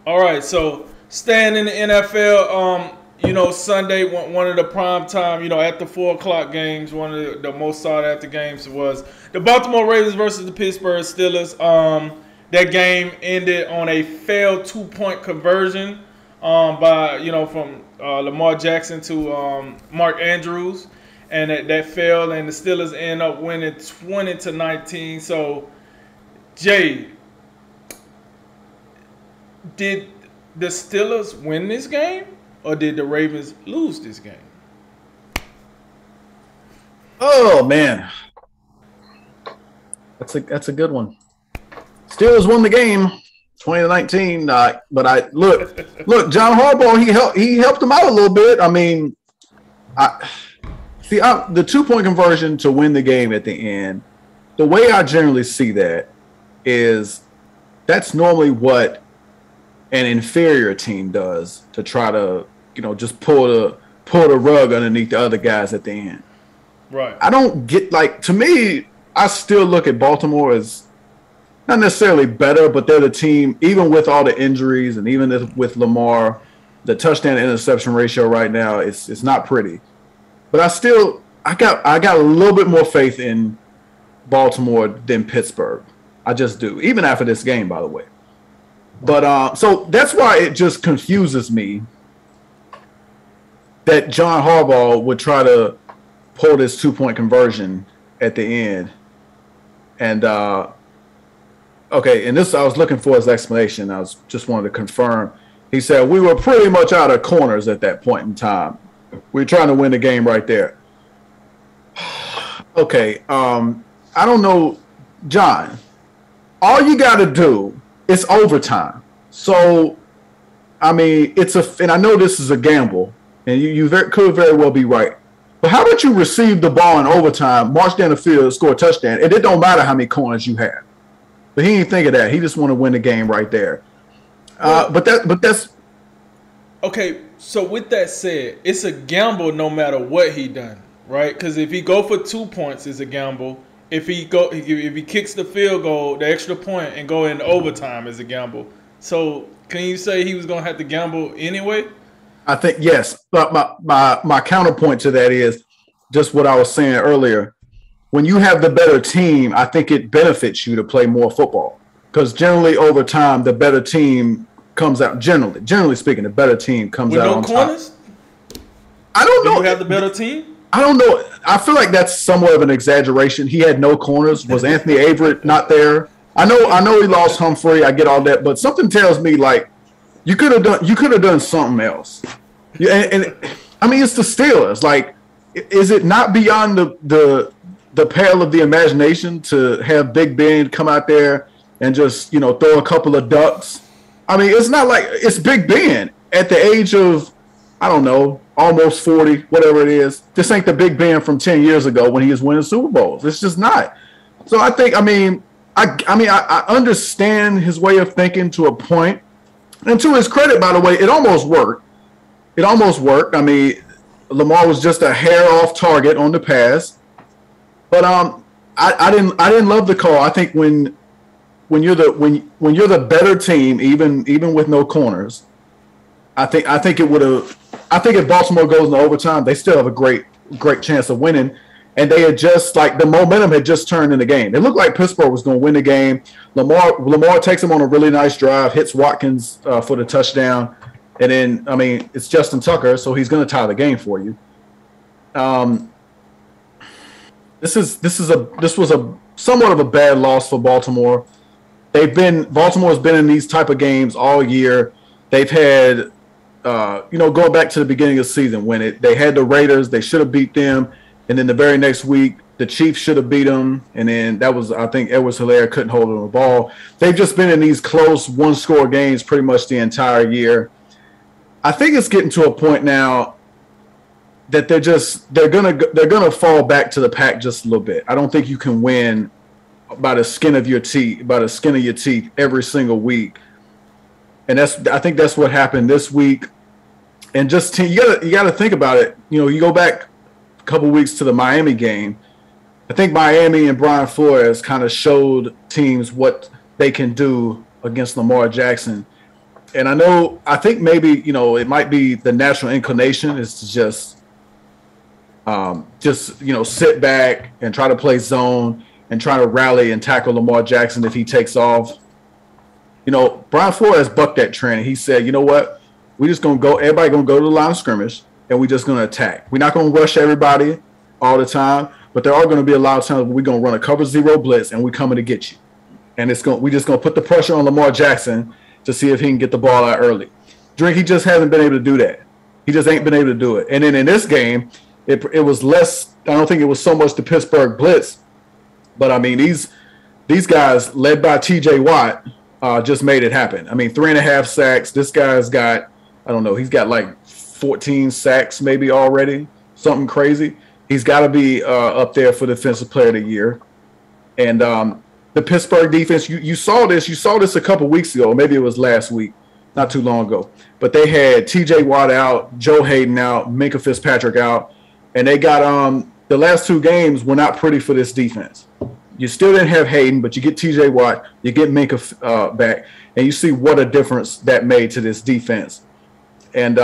All right, so staying in the NFL, Sunday one of the prime time, at the 4 o'clock games, one of the most sought after games was the Baltimore Ravens versus the Pittsburgh Steelers. That game ended on a failed 2 point conversion by from Lamar Jackson to Mark Andrews, and that failed, and the Steelers end up winning 20-19. So, Jay, did the Steelers win this game, or did the Ravens lose this game? Oh man, that's a good one. Steelers won the game, 20-19. But look, John Harbaugh, he helped them out a little bit. I mean, the 2 point conversion to win the game at the end. The way I generally see that is that's normally what an inferior team does to try to just pull the rug underneath the other guys at the end. Right. I don't get to me. I still look at Baltimore as not necessarily better, but they're the team, even with all the injuries and even with Lamar, the touchdown to interception ratio right now it's not pretty. But I got a little bit more faith in Baltimore than Pittsburgh. I just do, even after this game, by the way. But so that's why it just confuses me that John Harbaugh would try to pull this 2 point conversion at the end. And okay, and this I was looking for his explanation. I was just wanted to confirm. He said we were pretty much out of corners at that point in time. We were trying to win the game right there. Okay, I don't know, John. All you got to do is overtime. So, I mean, and I know this is a gamble, and could very well be right. But how about you receive the ball in overtime, march down the field, score a touchdown, and it don't matter how many corners you have. But he didn't think of that. He just want to win the game right there. But that's okay. So with that said, it's a gamble no matter what he done, right? Because if he go for 2 points, it's a gamble. If he kicks the field goal, the extra point, and go in overtime, is a gamble. So can you say he was gonna have to gamble anyway? I think yes. But my counterpoint to that is just what I was saying earlier. When you have the better team, I think it benefits you to play more football because generally over time, the better team comes out. Generally speaking, the better team comes with out no on corners? top. I don't know. You have the better team? I don't know. I feel like that's somewhat of an exaggeration. He had no corners. Was Anthony Averett not there? I know he lost Humphrey. I get all that, but something tells me like you could have done something else. And I mean, it's the Steelers. Like, is it not beyond the pale of the imagination to have Big Ben come out there and just throw a couple of ducks? I mean, it's not like it's Big Ben at the age of I don't know, almost 40, whatever it is. This ain't the Big Ben from 10 years ago when he was winning Super Bowls. It's just not. So I think, I understand his way of thinking to a point. And to his credit, by the way, it almost worked. I mean, Lamar was just a hair off target on the pass. But I didn't love the call. I think when you're the better team, even with no corners, I think it would have. I think if Baltimore goes into overtime, they still have a great chance of winning. And they had just the momentum had just turned in the game. It looked like Pittsburgh was going to win the game. Lamar takes him on a really nice drive, hits Watkins for the touchdown, and then it's Justin Tucker, so he's going to tie the game for you. This was a somewhat of a bad loss for Baltimore. Baltimore's been in these type of games all year. They've had going back to the beginning of the season when they had the Raiders, they should have beat them, and then the very next week the Chiefs should have beat them, and then that was I think Edwards-Helaire couldn't hold on the ball. They've just been in these close one-score games pretty much the entire year. I think it's getting to a point now that they're gonna fall back to the pack just a little bit. I don't think you can win by the skin of your teeth every single week. And I think that's what happened this week. And just you gotta think about it. You go back a couple weeks to the Miami game. I think Miami and Brian Flores kind of showed teams what they can do against Lamar Jackson. And I think maybe, it might be the natural inclination is to just sit back and try to play zone and try to rally and tackle Lamar Jackson if he takes off. Brian Flores bucked that trend. He said, you know what? We just going to go, everybody going to go to the line of scrimmage and we just going to attack. We're not going to rush everybody all the time, but there are going to be a lot of times where we're going to run a cover zero blitz and we're coming to get you. And we just going to put the pressure on Lamar Jackson to see if he can get the ball out early. Drink, he just hasn't been able to do that. He just ain't been able to do it. And then in this game, it was less, I don't think it was so much the Pittsburgh blitz, but I mean, these guys led by TJ Watt just made it happen. I mean, 3.5 sacks. This guy's got, I don't know, he's got like 14 sacks maybe already, something crazy. He's got to be up there for Defensive Player of the Year. And the Pittsburgh defense, you saw this a couple weeks ago, or maybe it was last week, not too long ago. But they had TJ Watt out, Joe Hayden out, Minkah Fitzpatrick out, and they got the last 2 games were not pretty for this defense. You still didn't have Hayden, but you get TJ Watt, you get Minkah back, and you see what a difference that made to this defense. And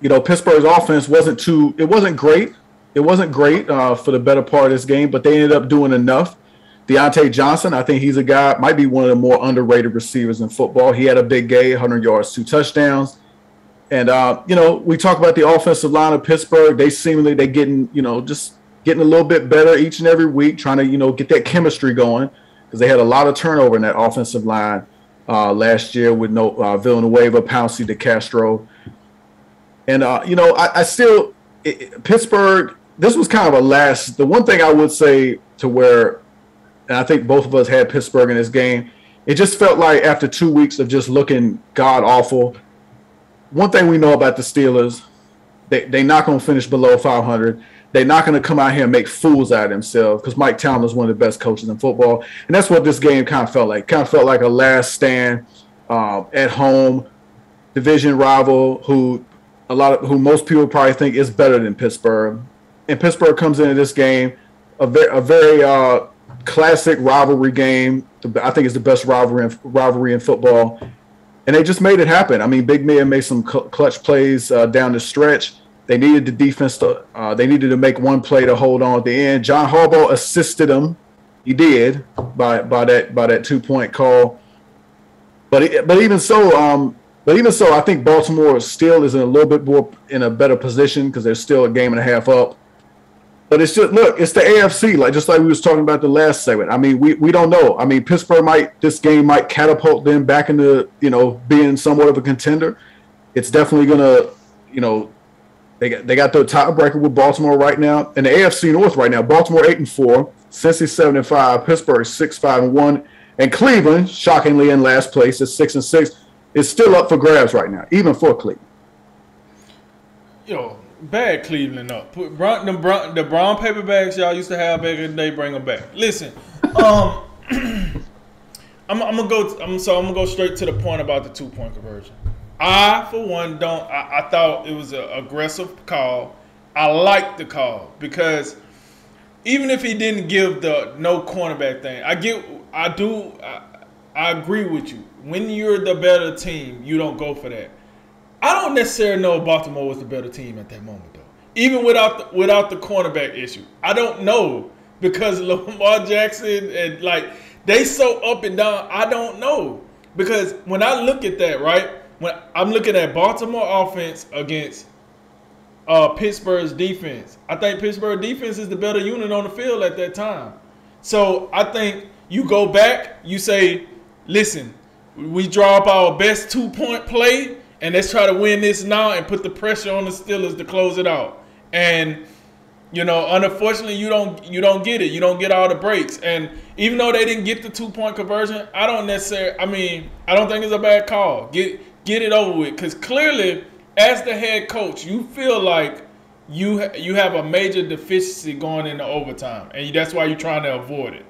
Pittsburgh's offense wasn't great. It wasn't great for the better part of this game, but they ended up doing enough. Deontay Johnson, I think he's a guy, might be one of the more underrated receivers in football. He had a big game, 100 yards, 2 touchdowns. And, we talk about the offensive line of Pittsburgh. They getting a little bit better each and every week, trying to, get that chemistry going because they had a lot of turnover in that offensive line last year with Villanueva, Pouncey, DeCastro. And, Pittsburgh, this was kind of the one thing I would say to where, and I think both of us had Pittsburgh in this game, it just felt like after 2 weeks of just looking god-awful, one thing we know about the Steelers, they're not going to finish below 500. They're not going to come out here and make fools out of themselves because Mike Tomlin is one of the best coaches in football. And that's what this game kind of felt like. Kind of felt like a last stand at home, division rival who most people probably think is better than Pittsburgh. And Pittsburgh comes into this game, a very classic rivalry game. I think it's the best rivalry in football. And they just made it happen. I mean, Big Man made some clutch plays down the stretch. They needed the defense they needed to make one play to hold on at the end. John Harbaugh assisted them. He did by that 2-point call. But even so, I think Baltimore still is in a little bit more in a better position because they're still a game and a half up. But it's just, look, it's the AFC, just like we was talking about the last segment. I mean, we don't know. I mean, this game might catapult them back into, being somewhat of a contender. It's definitely going to, they got the tiebreaker with Baltimore right now. In the AFC North right now, Baltimore 8-4, Cincy 7-5, Pittsburgh 6-5-1, and Cleveland, shockingly in last place at 6-6, is still up for grabs right now, even for Cleveland. Bag Cleveland up. Put the brown paper bags y'all used to have back in the day. Bring them back. Listen, I'm gonna go straight to the point about the 2-point conversion. I, for one, I thought it was an aggressive call. I liked the call because even if he didn't give the no cornerback thing, I agree with you. When you're the better team, you don't go for that. I don't necessarily know if Baltimore was the better team at that moment, though. Even without the cornerback issue, I don't know because Lamar Jackson and they so up and down. I don't know because when I look at that, right, when I'm looking at Baltimore offense against Pittsburgh's defense, I think Pittsburgh defense is the better unit on the field at that time. So I think you go back, you say, listen, we draw up our best 2-point play. And let's try to win this now and put the pressure on the Steelers to close it out. And, unfortunately, you don't get it. You don't get all the breaks. And even though they didn't get the 2-point conversion, I don't think it's a bad call. Get it over with. Because clearly, as the head coach, you feel like you have a major deficiency going into overtime. And that's why you're trying to avoid it.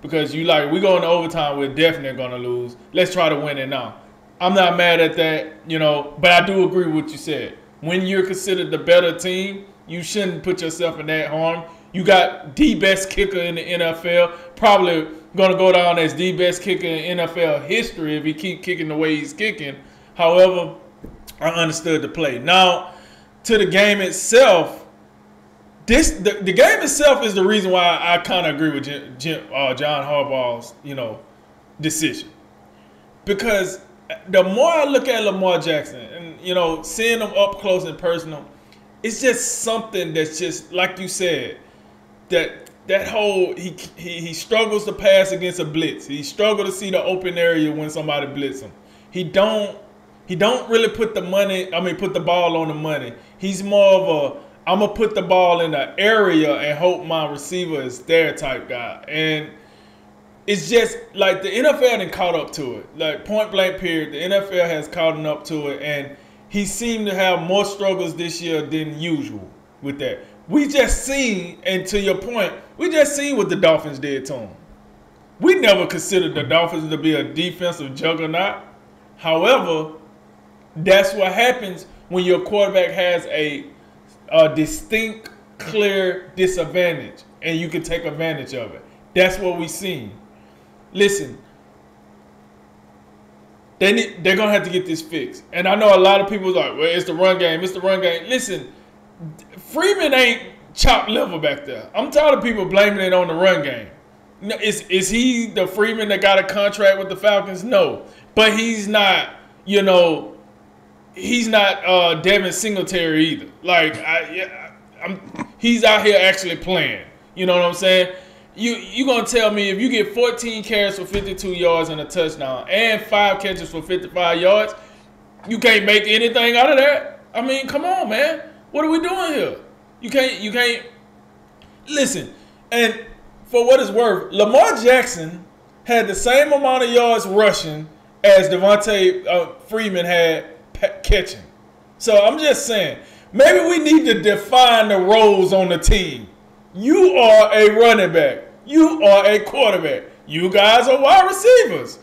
Because we go into overtime, we're definitely going to lose. Let's try to win it now. I'm not mad at that, but I do agree with what you said. When you're considered the better team, you shouldn't put yourself in that harm. You got the best kicker in the NFL, probably gonna go down as the best kicker in NFL history if he keep kicking the way he's kicking. However, I understood the play. Now, to the game itself, the game itself is the reason why I kind of agree with John Harbaugh's decision, because the more I look at Lamar Jackson and seeing him up close and personal, it's just something that's just like you said, that whole he struggles to pass against a blitz. He struggles to see the open area when somebody blitz him. He don't really put the ball on the money. He's more of a I'm gonna put the ball in the area and hope my receiver is there type guy. And it's just like the NFL done caught up to it. Like point blank period, the NFL has caught up to it, and he seemed to have more struggles this year than usual with that. We just seen, and to your point, we just seen what the Dolphins did to him. We never considered the Dolphins to be a defensive juggernaut. However, that's what happens when your quarterback has a distinct, clear disadvantage, and you can take advantage of it. That's what we seen. Listen, they're going to have to get this fixed. And I know a lot of people are like, well, it's the run game. It's the run game. Listen, Freeman ain't chopped liver back there. I'm tired of people blaming it on the run game. Is he the Freeman that got a contract with the Falcons? No. But he's not, he's not Devin Singletary either. Like, he's out here actually playing. You know what I'm saying? You gonna tell me if you get 14 carries for 52 yards and a touchdown and 5 catches for 55 yards, you can't make anything out of that? I mean, come on, man. What are we doing here? You can't listen. And for what it's worth, Lamar Jackson had the same amount of yards rushing as Devontae Freeman had catching. So I'm just saying, maybe we need to define the roles on the team. You are a running back. You are a quarterback. You guys are wide receivers.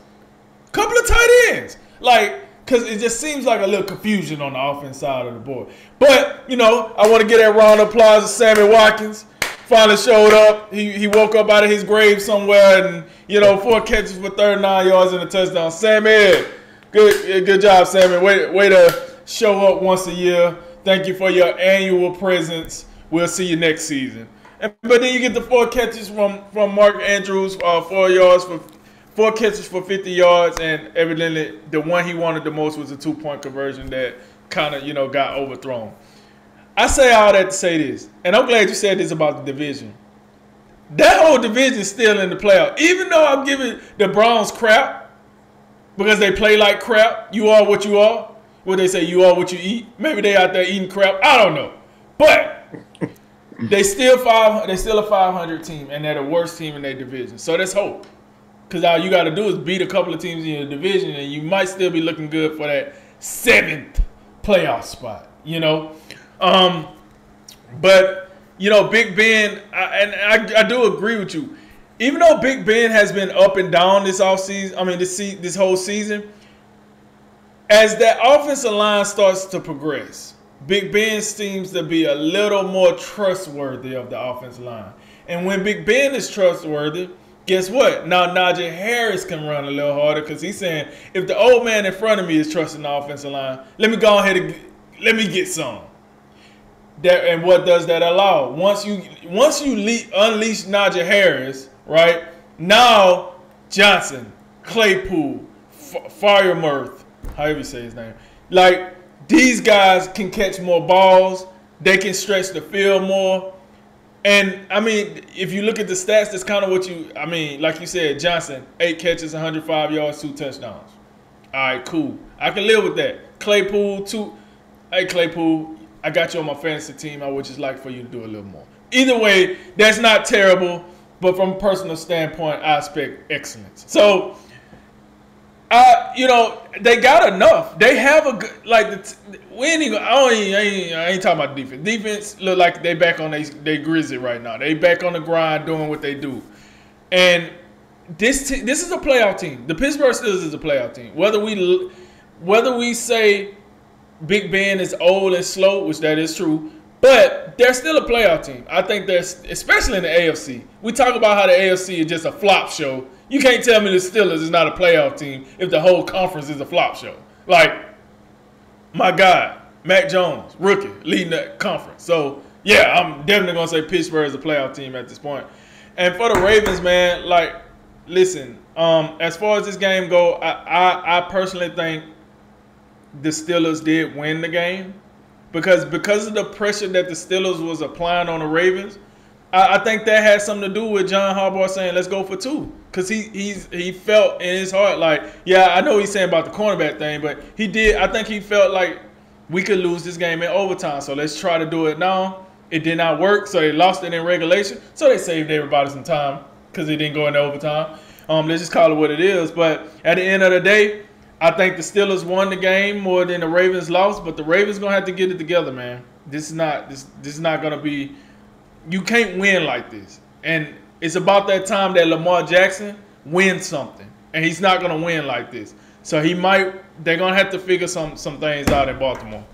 Couple of tight ends. Because it just seems like a little confusion on the offense side of the board. But, I want to give that round of applause to Sammy Watkins. Finally showed up. He woke up out of his grave somewhere and, 4 catches for 39 yards and a touchdown. Sammy, good job, Sammy. Way to show up once a year. Thank you for your annual presence. We'll see you next season. But then you get the 4 catches from Mark Andrews, 4 catches for 50 yards, and evidently the one he wanted the most was a 2-point conversion that kind of, got overthrown. I say all that to say this, and I'm glad you said this about the division. That whole division is still in the playoff. Even though I'm giving the Browns crap because they play like crap, you are what you are. What they say, you are what you eat. Maybe they out there eating crap. I don't know. But They still a 500 team, and they're the worst team in their division. So there's hope, because all you got to do is beat a couple of teams in your division, and you might still be looking good for that 7th playoff spot. But Big Ben, I do agree with you. Even though Big Ben has been up and down this offseason, this whole season, as that offensive line starts to progress, Big Ben seems to be a little more trustworthy of the offensive line. And when Big Ben is trustworthy, guess what? Now Najee Harris can run a little harder, because he's saying, if the old man in front of me is trusting the offensive line, let me go ahead and let me get some. And what does that allow? Once you unleash Najee Harris, right? Now Johnson, Claypool, Firemouth, however you say his name, these guys can catch more balls. They can stretch the field more. And, if you look at the stats, that's kind of what like you said, Johnson, 8 catches, 105 yards, 2 touchdowns. All right, cool. I can live with that. Claypool, 2. Hey, Claypool, I got you on my fantasy team. I would just like for you to do a little more. Either way, that's not terrible. But from a personal standpoint, I expect excellence. So, they got enough. They have a good, I ain't talking about defense. Defense look like they back on they grizzly right now. They back on the grind doing what they do. And this is a playoff team. The Pittsburgh Steelers is a playoff team. Whether we say Big Ben is old and slow, which that is true, but they're still a playoff team. I think especially in the AFC. We talk about how the AFC is just a flop show. You can't tell me the Steelers is not a playoff team if the whole conference is a flop show. Like, my guy, Mac Jones, rookie, leading that conference. So, yeah, I'm definitely going to say Pittsburgh is a playoff team at this point. And for the Ravens, man, like, listen, as far as this game go, I personally think the Steelers did win the game because of the pressure that the Steelers was applying on the Ravens. I think that had something to do with John Harbaugh saying, let's go for 2. Because he felt in his heart like, yeah, I know he's saying about the cornerback thing, but I think he felt like we could lose this game in overtime, so let's try to do it now. It did not work, so they lost it in regulation. So they saved everybody some time because it didn't go into overtime. Let's just call it what it is. But at the end of the day, I think the Steelers won the game more than the Ravens lost, but the Ravens going to have to get it together, man. This is not going to be – you can't win like this. And it's about that time that Lamar Jackson wins something, and he's not going to win like this. So they're going to have to figure some things out in Baltimore.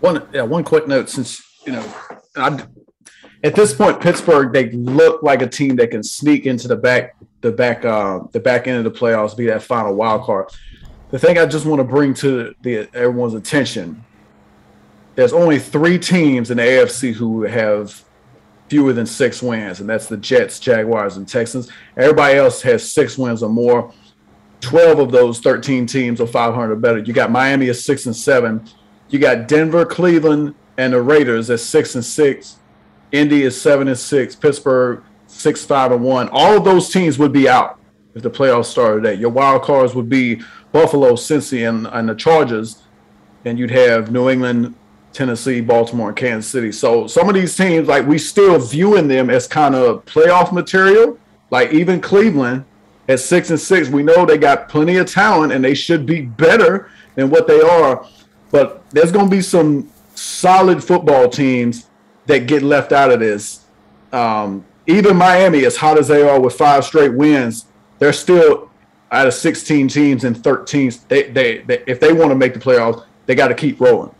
One quick note, since, at this point, Pittsburgh, they look like a team that can sneak into the back end of the playoffs, be that final wild card. The thing I just want to bring to everyone's attention, there's only 3 teams in the AFC who have fewer than 6 wins, and that's the Jets, Jaguars, and Texans. Everybody else has 6 wins or more. 12 of those 13 teams are 500 or better. You got Miami at 6-7. You got Denver, Cleveland, and the Raiders at 6-6. Indy is 7-6. Pittsburgh 6-5-1. All of those teams would be out if the playoffs started today. Your wild cards would be Buffalo, Cincy, and the Chargers, and you'd have New England, Tennessee, Baltimore, and Kansas City. So some of these teams, like, we still viewing them as kind of playoff material. Like even Cleveland at 6-6, we know they got plenty of talent and they should be better than what they are. But there's going to be some solid football teams that get left out of this. Even Miami, as hot as they are with 5 straight wins, they're still out of 16 teams and 13. They if they want to make the playoffs, they got to keep rolling.